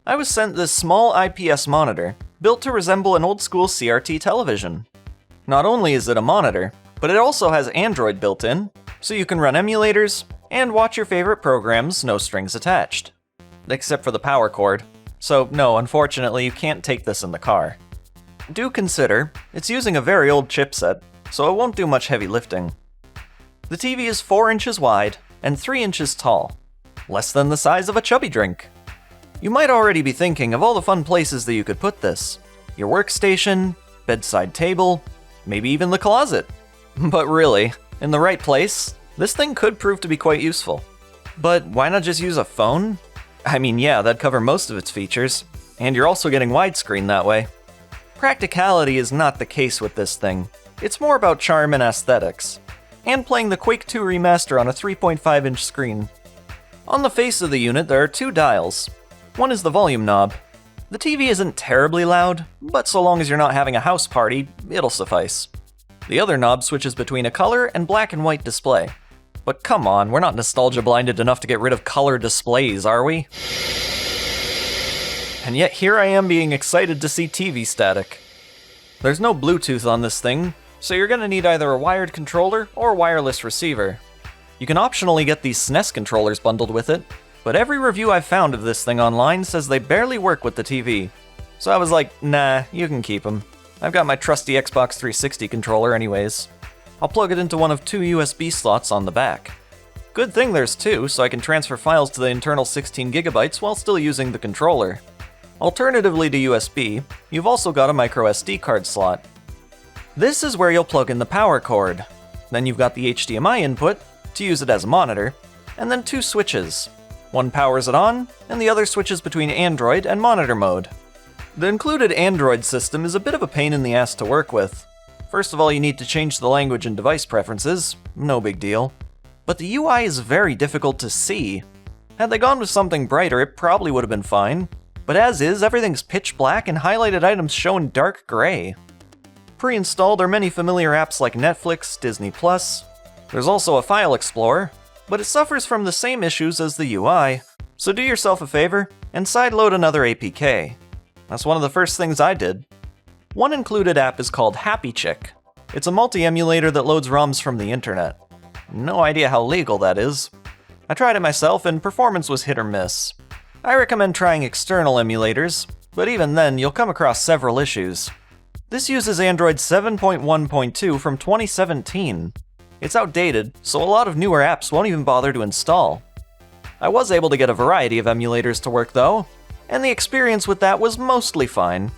I was sent this small IPS monitor, built to resemble an old-school CRT television. Not only is it a monitor, but it also has Android built in, so you can run emulators and watch your favorite programs, no strings attached. Except for the power cord. So no, unfortunately, you can't take this in the car. Do consider, it's using a very old chipset, so it won't do much heavy lifting. The TV is 4 inches wide and 3 inches tall, less than the size of a chubby drink. You might already be thinking of all the fun places that you could put this. Your workstation, bedside table, maybe even the closet. But really, in the right place, this thing could prove to be quite useful. But why not just use a phone? I mean, yeah, that'd cover most of its features, and you're also getting widescreen that way. Practicality is not the case with this thing. It's more about charm and aesthetics, and playing the Quake 2 remaster on a 3.5-inch screen. On the face of the unit, there are 2 dials. One is the volume knob. The TV isn't terribly loud, but so long as you're not having a house party, it'll suffice. The other knob switches between a color and black and white display. But come on, we're not nostalgia blinded enough to get rid of color displays, are we? And yet here I am being excited to see TV static. There's no Bluetooth on this thing, so you're gonna need either a wired controller or wireless receiver. You can optionally get these SNES controllers bundled with it, but every review I've found of this thing online says they barely work with the TV. So I was like, nah, you can keep them. I've got my trusty Xbox 360 controller anyways. I'll plug it into one of 2 USB slots on the back. Good thing there's 2, so I can transfer files to the internal 16GB while still using the controller. Alternatively to USB, you've also got a microSD card slot. This is where you'll plug in the power cord. Then you've got the HDMI input, to use it as a monitor, and then 2 switches. One powers it on, and the other switches between Android and monitor mode. The included Android system is a bit of a pain in the ass to work with. First of all, you need to change the language and device preferences, no big deal. But the UI is very difficult to see. Had they gone with something brighter, it probably would have been fine. But as is, everything's pitch black and highlighted items show in dark gray. Pre-installed are many familiar apps like Netflix, Disney+. There's also a file explorer, but it suffers from the same issues as the UI. So do yourself a favor and sideload another APK. That's one of the first things I did. One included app is called Happy Chick. It's a multi-emulator that loads ROMs from the internet. No idea how legal that is. I tried it myself and performance was hit or miss. I recommend trying external emulators, but even then you'll come across several issues. This uses Android 7.1.2 from 2017. It's outdated, so a lot of newer apps won't even bother to install. I was able to get a variety of emulators to work though, and the experience with that was mostly fine.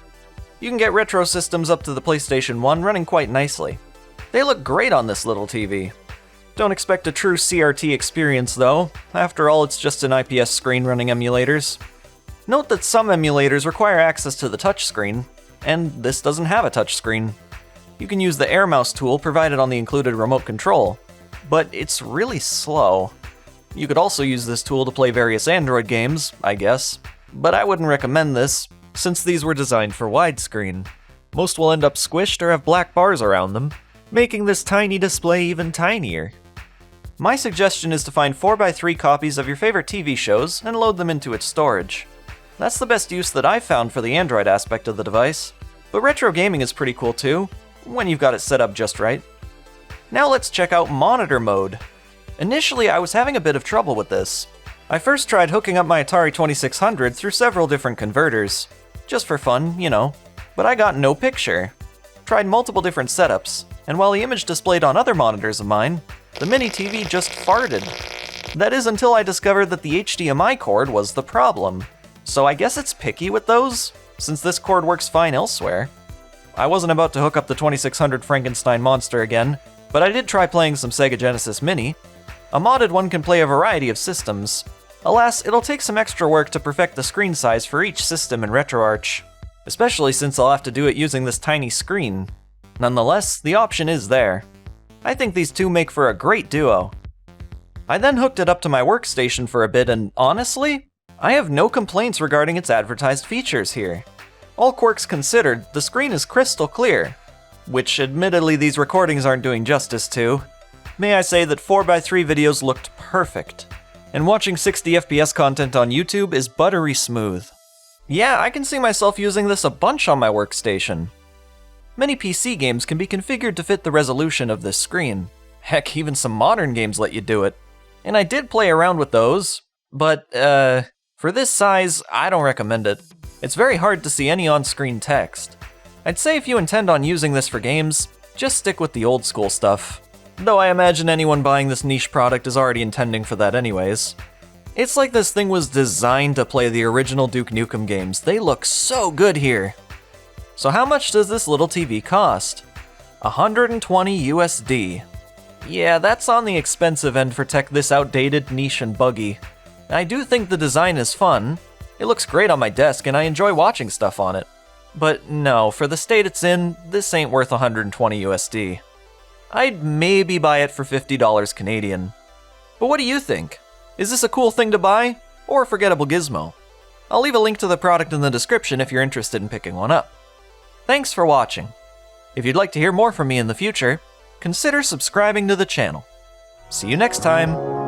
You can get retro systems up to the PlayStation 1 running quite nicely. They look great on this little TV. Don't expect a true CRT experience though, after all it's just an IPS screen running emulators. Note that some emulators require access to the touchscreen, and this doesn't have a touchscreen. You can use the Air Mouse tool provided on the included remote control, but it's really slow. You could also use this tool to play various Android games, I guess, but I wouldn't recommend this, since these were designed for widescreen. Most will end up squished or have black bars around them, making this tiny display even tinier. My suggestion is to find 4x3 copies of your favorite TV shows and load them into its storage. That's the best use that I've found for the Android aspect of the device, but retro gaming is pretty cool too, when you've got it set up just right. Now let's check out monitor mode. Initially I was having a bit of trouble with this. I first tried hooking up my Atari 2600 through several different converters. Just for fun, you know, but I got no picture. Tried multiple different setups, and while the image displayed on other monitors of mine, the mini TV just farted. That is until I discovered that the HDMI cord was the problem. So I guess it's picky with those, since this cord works fine elsewhere. I wasn't about to hook up the 2600 Frankenstein monster again, but I did try playing some Sega Genesis Mini. A modded one can play a variety of systems. Alas, it'll take some extra work to perfect the screen size for each system in RetroArch, especially since I'll have to do it using this tiny screen. Nonetheless, the option is there. I think these two make for a great duo. I then hooked it up to my workstation for a bit, and honestly, I have no complaints regarding its advertised features here. All quirks considered, the screen is crystal clear, which admittedly these recordings aren't doing justice to. May I say that 4x3 videos looked perfect, and watching 60 FPS content on YouTube is buttery smooth. Yeah, I can see myself using this a bunch on my workstation. Many PC games can be configured to fit the resolution of this screen. Heck, even some modern games let you do it. And I did play around with those, but, for this size, I don't recommend it. It's very hard to see any on-screen text. I'd say if you intend on using this for games, just stick with the old school stuff. Though I imagine anyone buying this niche product is already intending for that anyways. It's like this thing was designed to play the original Duke Nukem games. They look so good here. So how much does this little TV cost? 120 USD. Yeah, that's on the expensive end for tech this outdated, niche, and buggy. I do think the design is fun. It looks great on my desk and I enjoy watching stuff on it. But no, for the state it's in, this ain't worth 120 USD. I'd maybe buy it for $50 Canadian. But what do you think? Is this a cool thing to buy, or a forgettable gizmo? I'll leave a link to the product in the description if you're interested in picking one up. Thanks for watching. If you'd like to hear more from me in the future, consider subscribing to the channel. See you next time!